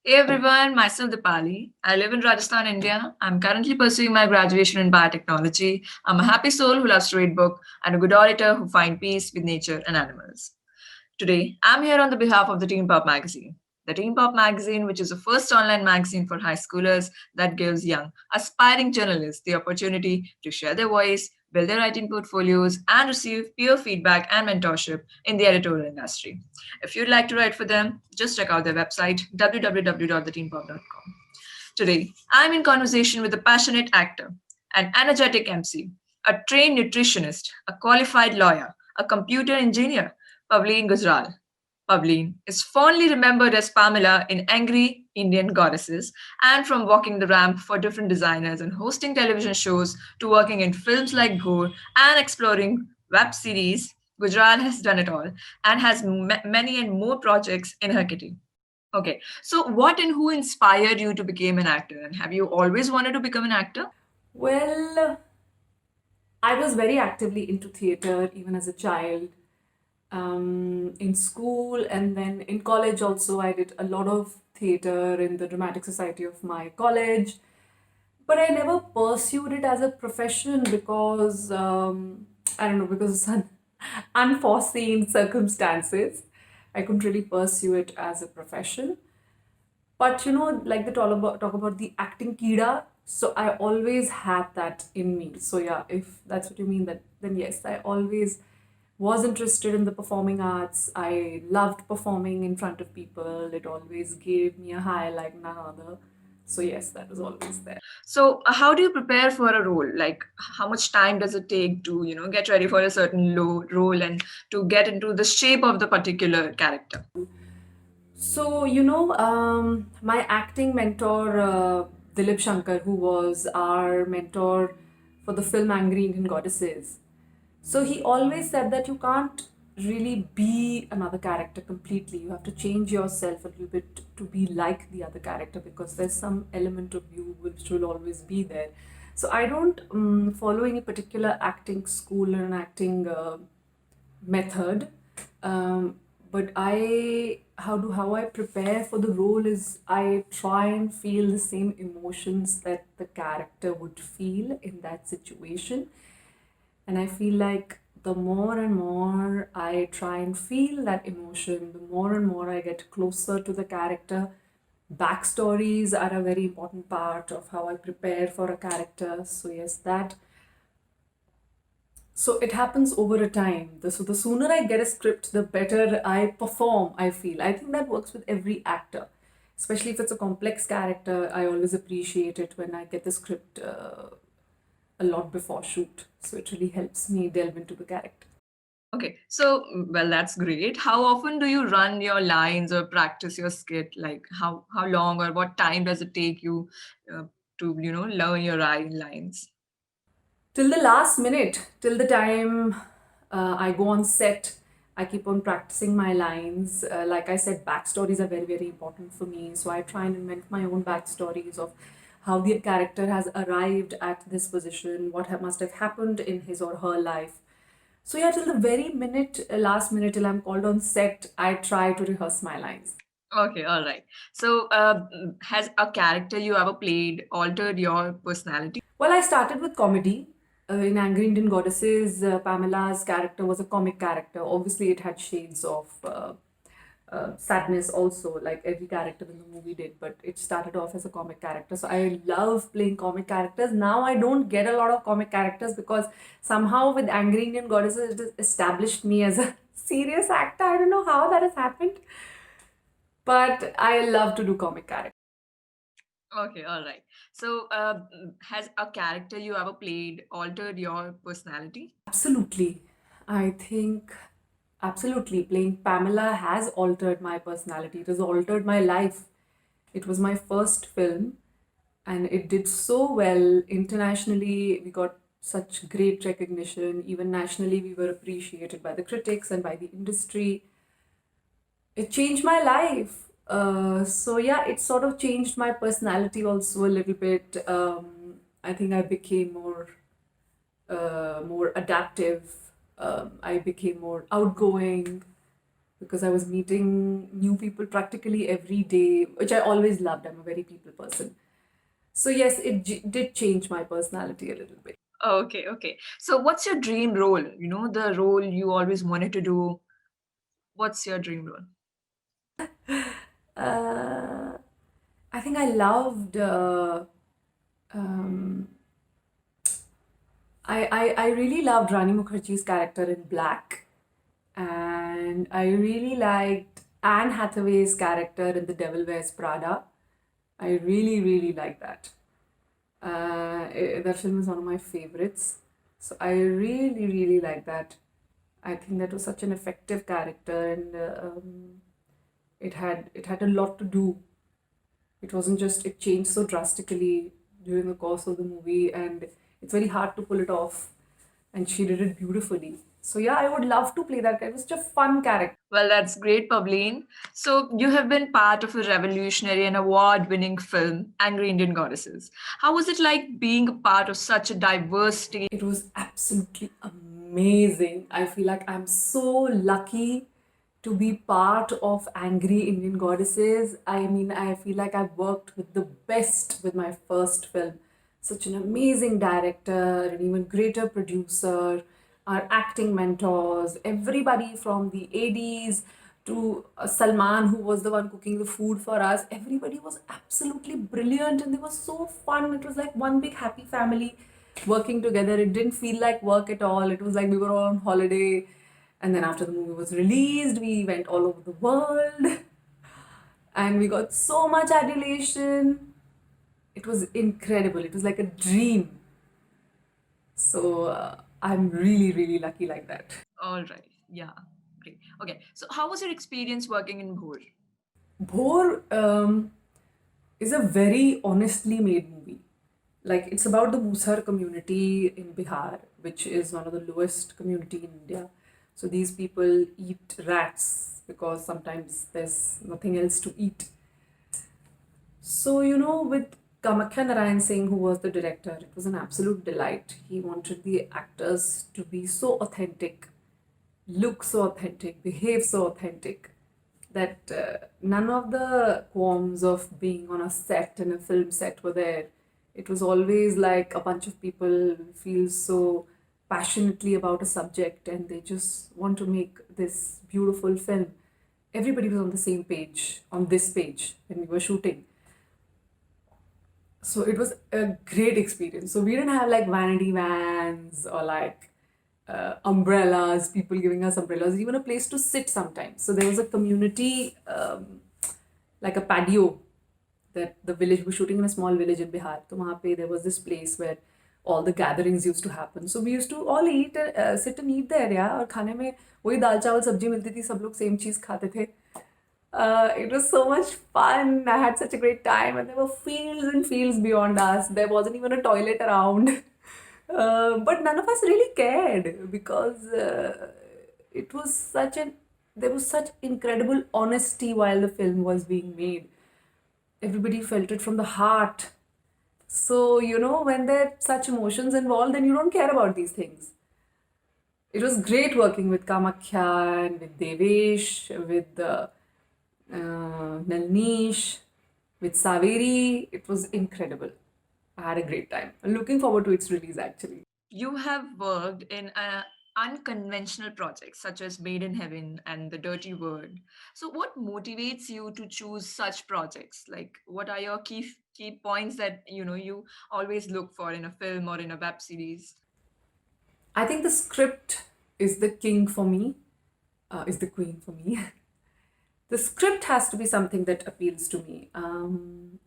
Hey everyone, myself Deepali. I live in Rajasthan, India. I'm currently pursuing my graduation in biotechnology. I'm a happy soul who loves to read books and a good auditor who finds peace with nature and animals. Today, I'm here on the behalf of the Teen Pop magazine. The Teen Pop magazine, which is the first online magazine for high schoolers that gives young, aspiring journalists the opportunity to share their voice, build their writing portfolios, and receive peer feedback and mentorship in the editorial industry. If you'd like to write for them, just check out their website www.theteenpop.com. Today, I'm in conversation with a passionate actor, an energetic MC, a trained nutritionist, a qualified lawyer, a computer engineer, Pavleen Gujral. Pavleen is fondly remembered as Pamela in Angry Indian Goddesses, and from walking the ramp for different designers and hosting television shows to working in films like Bhor and exploring web series, Gujral has done it all and has many and more projects in her kitty. Okay, so what and who inspired you to become an actor? And have you always wanted to become an actor? Well, I was very actively into theater even as a child. In school and then in college also, I did a lot of theater in the Dramatic Society of my college. But I never pursued it as a profession because, I don't know, because of some unforeseen circumstances. I couldn't really pursue it as a profession. But like they talk about the acting kida, so I always had that in me. So yeah, if that's what you mean, that then yes, I always was interested in the performing arts. I loved performing in front of people. It always gave me a high like none other. So yes, that was always there. So, how do you prepare for a role? Like, how much time does it take to, get ready for a certain role and to get into the shape of the particular character? So, my acting mentor, Dilip Shankar, who was our mentor for the film Angry Indian Goddesses. So, he always said that you can't really be another character completely. You have to change yourself a little bit to be like the other character because there's some element of you which will always be there. So, I don't follow any particular acting school or an acting method. But how I prepare for the role is I try and feel the same emotions that the character would feel in that situation. And I feel like the more and more I try and feel that emotion, the more and more I get closer to the character. Backstories are a very important part of how I prepare for a character. So yes, that so it happens over a time. So the sooner I get a script, the better I perform, I feel. I think that works with every actor. Especially if it's a complex character, I always appreciate it when I get the script a lot before shoot. So it really helps me delve into the character. Okay, so well, that's great. How often do you run your lines or practice your skit? Like, how long or what time does it take you uh, to learn your lines? Till the last minute, till the time I go on set, I keep on practicing my lines. Like I said, backstories are very, very important for me. So I try and invent my own backstories of how the character has arrived at this position, what must have happened in his or her life. So yeah, till the very minute, last minute, till I'm called on set, I try to rehearse my lines. Okay, all right. So, has a character you ever played altered your personality? Well, I started with comedy. In Angry Indian Goddesses, Pamela's character was a comic character. Obviously, it had shades of sadness also, like every character in the movie did, but it started off as a comic character. So I love playing comic characters. Now I don't get a lot of comic characters because somehow with Angry Indian Goddesses, it has established me as a serious actor. I don't know how that has happened, but I love to do comic characters. Okay, all right. So, has a character you ever played altered your personality? Absolutely. I think absolutely playing Pamela has altered my personality. It has altered my life. It was my first film and it did so well internationally. We got such great recognition. Even nationally, we were appreciated by the critics and by the industry. It changed my life. So yeah, it sort of changed my personality also a little bit. I think I became more adaptive. I became more outgoing. because I was meeting new people practically every day, which I always loved. I'm a very people person. So, yes, it did change my personality a little bit. Okay, okay. So, what's your dream role? You know, the role you always wanted to do. What's your dream role? Uh, I think I loved. Um, I really loved Rani Mukherjee's character in Black, and I really liked Anne Hathaway's character in The Devil Wears Prada. I really, really like that. That film is one of my favorites. So I really, really like that. I think that was such an effective character, and it had a lot to do. It wasn't just it changed so drastically during the course of the movie, and it's very hard to pull it off. And she did it beautifully. So yeah, I would love to play that character. It was such a fun character. Well, that's great, Pavleen. So, you have been part of a revolutionary and award winning film, Angry Indian Goddesses. How was it like being a part of such a diverse team? It was absolutely amazing. I feel like I'm so lucky to be part of Angry Indian Goddesses. I mean, I feel like I've worked with the best with my first film. Such an amazing director, an even greater producer, our acting mentors, everybody from the ADs to Salman, who was the one cooking the food for us. Everybody was absolutely brilliant and they were so fun. It was like one big happy family working together. It didn't feel like work at all. It was like we were all on holiday. And then after the movie was released, we went all over the world and we got so much adulation. It was incredible. It was like a dream. So I'm really, really lucky like that. All right. Yeah. Great. Okay. So, how was your experience working in Bhor? Bhor is a very honestly made movie. Like it's about the Musar community in Bihar, which is one of the lowest community in India. So these people eat rats because sometimes there's nothing else to eat. So, with Kamakhya Narayan Singh, who was the director, it was an absolute delight. He wanted the actors to be so authentic, look so authentic, behave so authentic that none of the qualms of being on a set and a film set were there. It was always like a bunch of people feel so passionately about a subject and they just want to make this beautiful film. Everybody was on the same page, on this page, when we were shooting. So it was a great experience. So we didn't have like vanity vans or like umbrellas, people giving us umbrellas, even a place to sit sometimes. So there was a community, like a patio that the village, we were shooting in a small village in Bihar. So वहाँ पे there was this place where all the gatherings used to happen. So we used to all eat, sit and eat there, yeah. और खाने में वही दाल चावल सब्जी मिलती थी, सब लोग same चीज़ खाते थे. It was so much fun. I had such a great time, and there were fields and fields beyond us. There wasn't even a toilet around. But none of us really cared because it was such an there was such incredible honesty while the film was being made. Everybody felt it from the heart. So, when there are such emotions involved, then you don't care about these things. It was great working with Kamakhya and with Devesh, with Nalnish, with Saveri. It was incredible. I had a great time. I'm looking forward to its release actually. You have worked in unconventional projects such as Made in Heaven and The Dirty Word. So, what motivates you to choose such projects? Like, what are your key points that you always look for in a film or in a web series? I think the script is the king for me, is the queen for me. The script has to be something that appeals to me.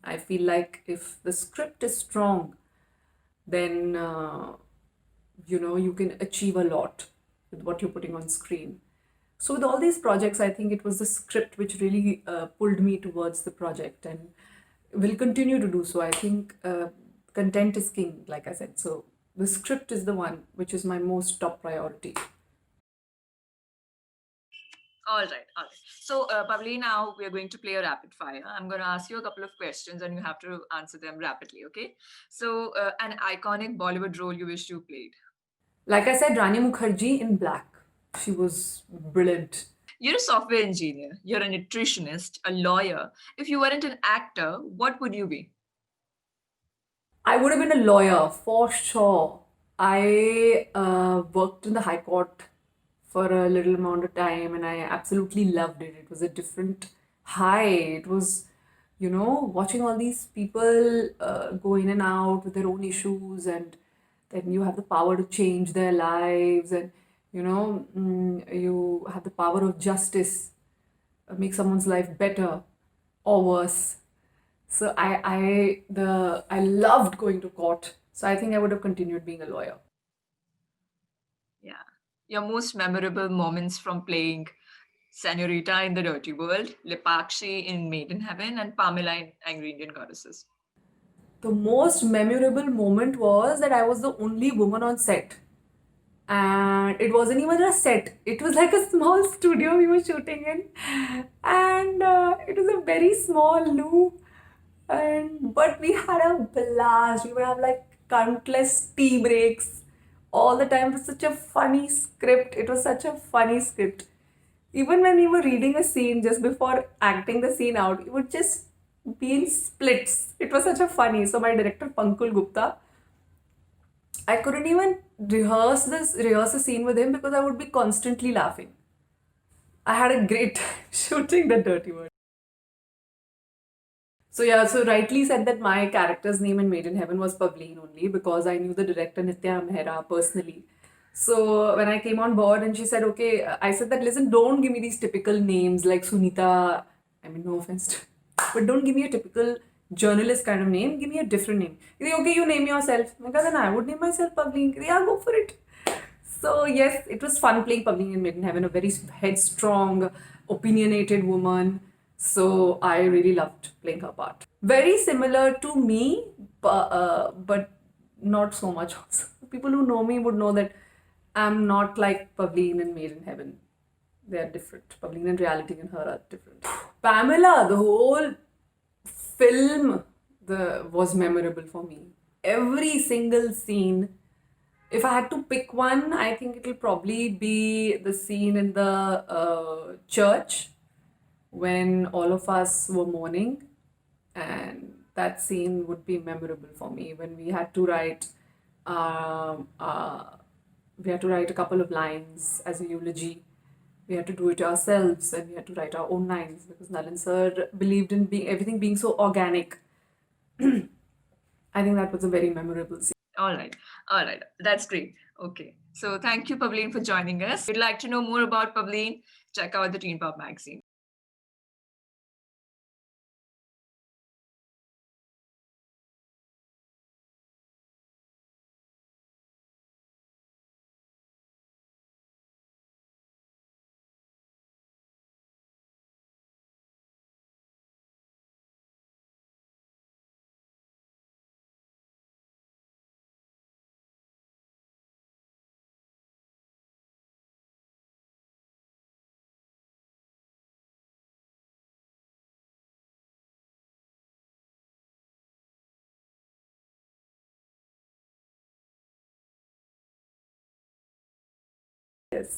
I feel like if the script is strong, then you can achieve a lot with what you're putting on screen. So with all these projects, I think it was the script which really pulled me towards the project and will continue to do so. I think content is king, like I said. So the script is the one which is my most top priority. All right, all right. So, Pavleen, now we are going to play a rapid fire. I'm going to ask you a couple of questions and you have to answer them rapidly, okay? So, an iconic Bollywood role you wish you played. Like I said, Rani Mukherjee in Black. She was brilliant. You're a software engineer, you're a nutritionist, a lawyer. If you weren't an actor, what would you be? I would have been a lawyer for sure. I worked in the High Court for a little amount of time and I absolutely loved it. It was a different high. It was, watching all these people go in and out with their own issues, and then you have the power to change their lives, and you have the power of justice, make someone's life better or worse. So I loved going to court. So I think I would have continued being a lawyer. Yeah. Your most memorable moments from playing Senorita in The Dirty World, Lipakshi in Made in Heaven, and Pamela in Angry Indian Goddesses. The most memorable moment was that I was the only woman on set. And it wasn't even a set, it was like a small studio we were shooting in. And it was a very small loop. And but we had a blast. We would have like countless tea breaks all the time. It was such a funny script. It was such a funny script. Even when we were reading a scene just before acting the scene out, it would just be in splits. It was such a funny. So my director Pankul Gupta, I couldn't even rehearse a scene with him because I would be constantly laughing. I had a great time shooting the dirty word. So yeah, so rightly said that my character's name in Made in Heaven was Pavleen only because I knew the director Nitya Mehra personally. So when I came on board and she said, okay, I said that, listen, don't give me these typical names like Sunita. I mean, no offense, but don't give me a typical journalist kind of name. Give me a different name. He said, okay, you name yourself. I said, then I would name myself Pavleen. He said, yeah, go for it. So yes, it was fun playing Pavleen in Made in Heaven, a very headstrong, opinionated woman. So I really loved playing her part. Very similar to me, but not so much also. People who know me would know that I'm not like Pavleen in Made in Heaven. They are different. Pavleen in reality and her are different. Pamela, the whole film was memorable for me. Every single scene. If I had to pick one, I think it'll probably be the scene in the church when all of us were mourning, and that scene would be memorable for me when um, uh, we had to write a couple of lines as a eulogy. We had to do it ourselves, and we had to write our own lines because Nalin sir believed in everything being so organic. I think that was a very memorable scene. All right. All right. That's great. Okay. So thank you, Pavleen, for joining us. If you'd like to know more about Pavleen, check out the Teen Pop magazine. Yes.